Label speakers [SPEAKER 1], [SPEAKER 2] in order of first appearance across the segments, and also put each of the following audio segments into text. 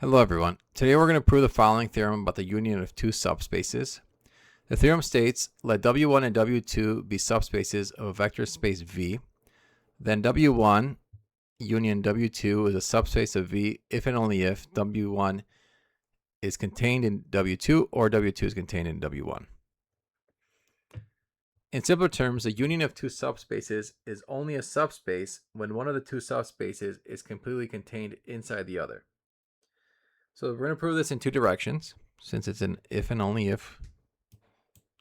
[SPEAKER 1] Hello everyone. Today we're going to prove the following theorem about the union of two subspaces. The theorem states, let W1 and W2 be subspaces of a vector space V. Then W1 union W2 is a subspace of V if and only if W1 is contained in W2 or W2 is contained in W1. In simpler terms, the union of two subspaces is only a subspace when one of the two subspaces is completely contained inside the other. So we're going to prove this in two directions, since it's an if and only if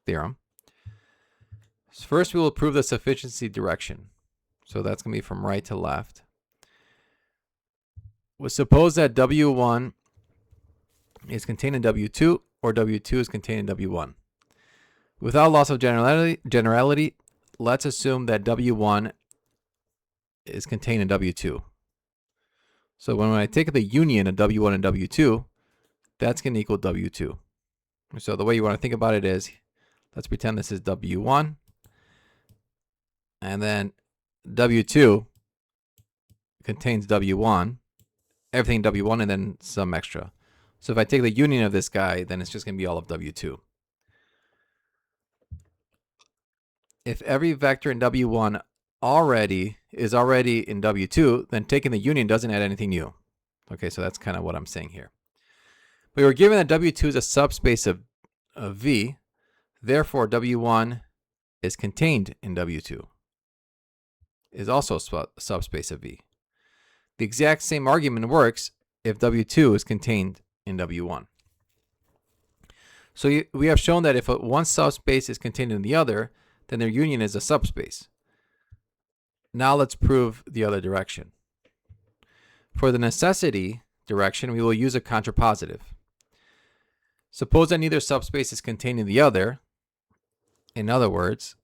[SPEAKER 1] theorem. So first, we will prove the sufficiency direction. So that's going to be from right to left. We'll suppose that W1 is contained in W2 or W2 is contained in W1. Without loss of generality, let's assume that W1 is contained in W2. So when I take the union of W1 and W2, that's going to equal W2. So the way you want to think about it is, let's pretend this is W1, and then W2 contains W1, everything W1, and then some extra. So if I take the union of this guy, then it's just going to be all of W2. If every vector in W1 is already in W2, then taking the union doesn't add anything new. Okay, so that's kind of what I'm saying here. We were given that W2 is a subspace of V, therefore W1 is contained in W2, is also a subspace of V. The exact same argument works if W2 is contained in W1. So we have shown that if one subspace is contained in the other, then their union is a subspace. Now let's prove the other direction. For the necessity direction, we will use a contrapositive. Suppose that neither subspace is contained in the other. In other words,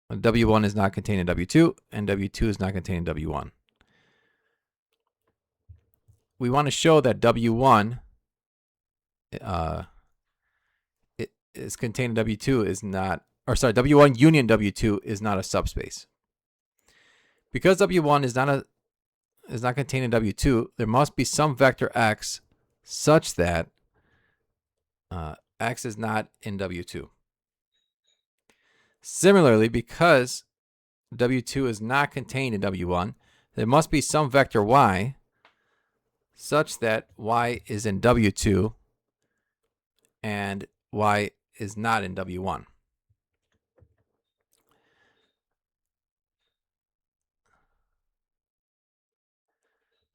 [SPEAKER 1] W1 is not contained in W2, and W2 is not contained in W1. We want to show that W1 is contained in W2 is not, or sorry, W1 union W2 is not a subspace. Because W1 is not contained in W2, there must be some vector x such that x is not in W2. Similarly, because W2 is not contained in W1, there must be some vector y such that y is in W2 and y is not in W1.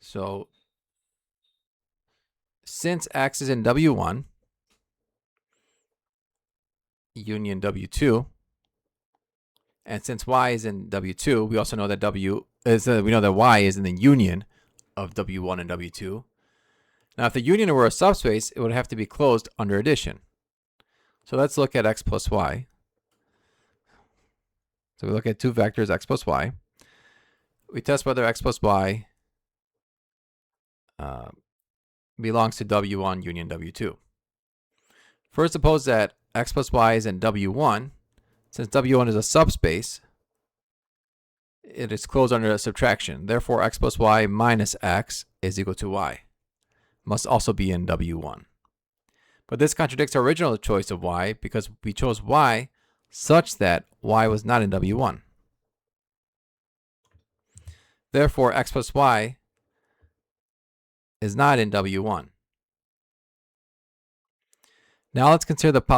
[SPEAKER 1] So since x is in W1, union W2, and since y is in W2, we also know that we know that y is in the union of W1 and W2. Now, if the union were a subspace, it would have to be closed under addition. So let's look at x plus y. So we look at two vectors, x plus y. We test whether x plus y belongs to W1 union W2. First, suppose that x plus y is in W1. Since W1 is a subspace, it is closed under a subtraction. Therefore, x plus y minus x is equal to y. Must also be in W1. But this contradicts our original choice of y because we chose y such that y was not in W1. Therefore, x plus y is not in W1. Now let's consider the other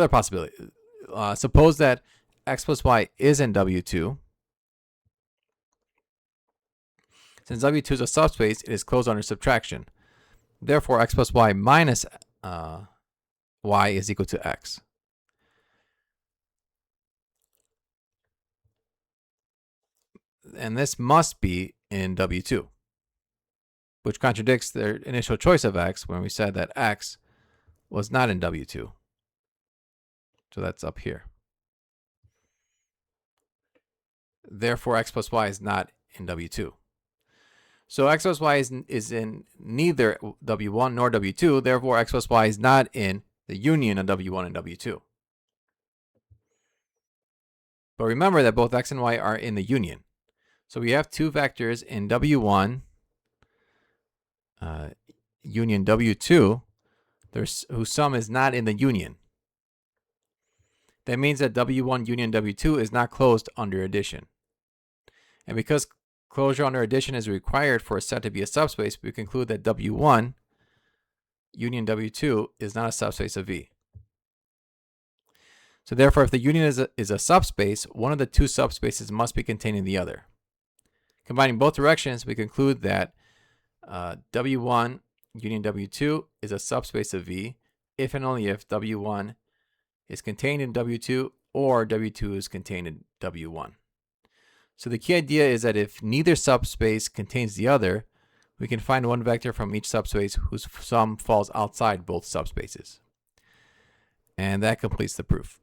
[SPEAKER 1] possibility. Suppose that x plus y is in W2. Since W2 is a subspace, it is closed under subtraction. Therefore, x plus y minus y is equal to x. And this must be in W2, which contradicts their initial choice of x when we said that x was not in W2. So that's up here. Therefore, x plus y is not in W2. So x plus y is in neither W1 nor W2. Therefore, x plus y is not in the union of W1 and W2. But remember that both x and y are in the union. So we have two vectors in W1 union W2, whose sum is not in the union. That means that W1 union W2 is not closed under addition. And because closure under addition is required for a set to be a subspace, we conclude that W1 union W2 is not a subspace of V. So therefore, if the union is a subspace, one of the two subspaces must be contained in the other. Combining both directions, we conclude that W1 union W2 is a subspace of V if and only if W1 is contained in W2 or W2 is contained in W1. So the key idea is that if neither subspace contains the other, we can find one vector from each subspace whose sum falls outside both subspaces. And that completes the proof.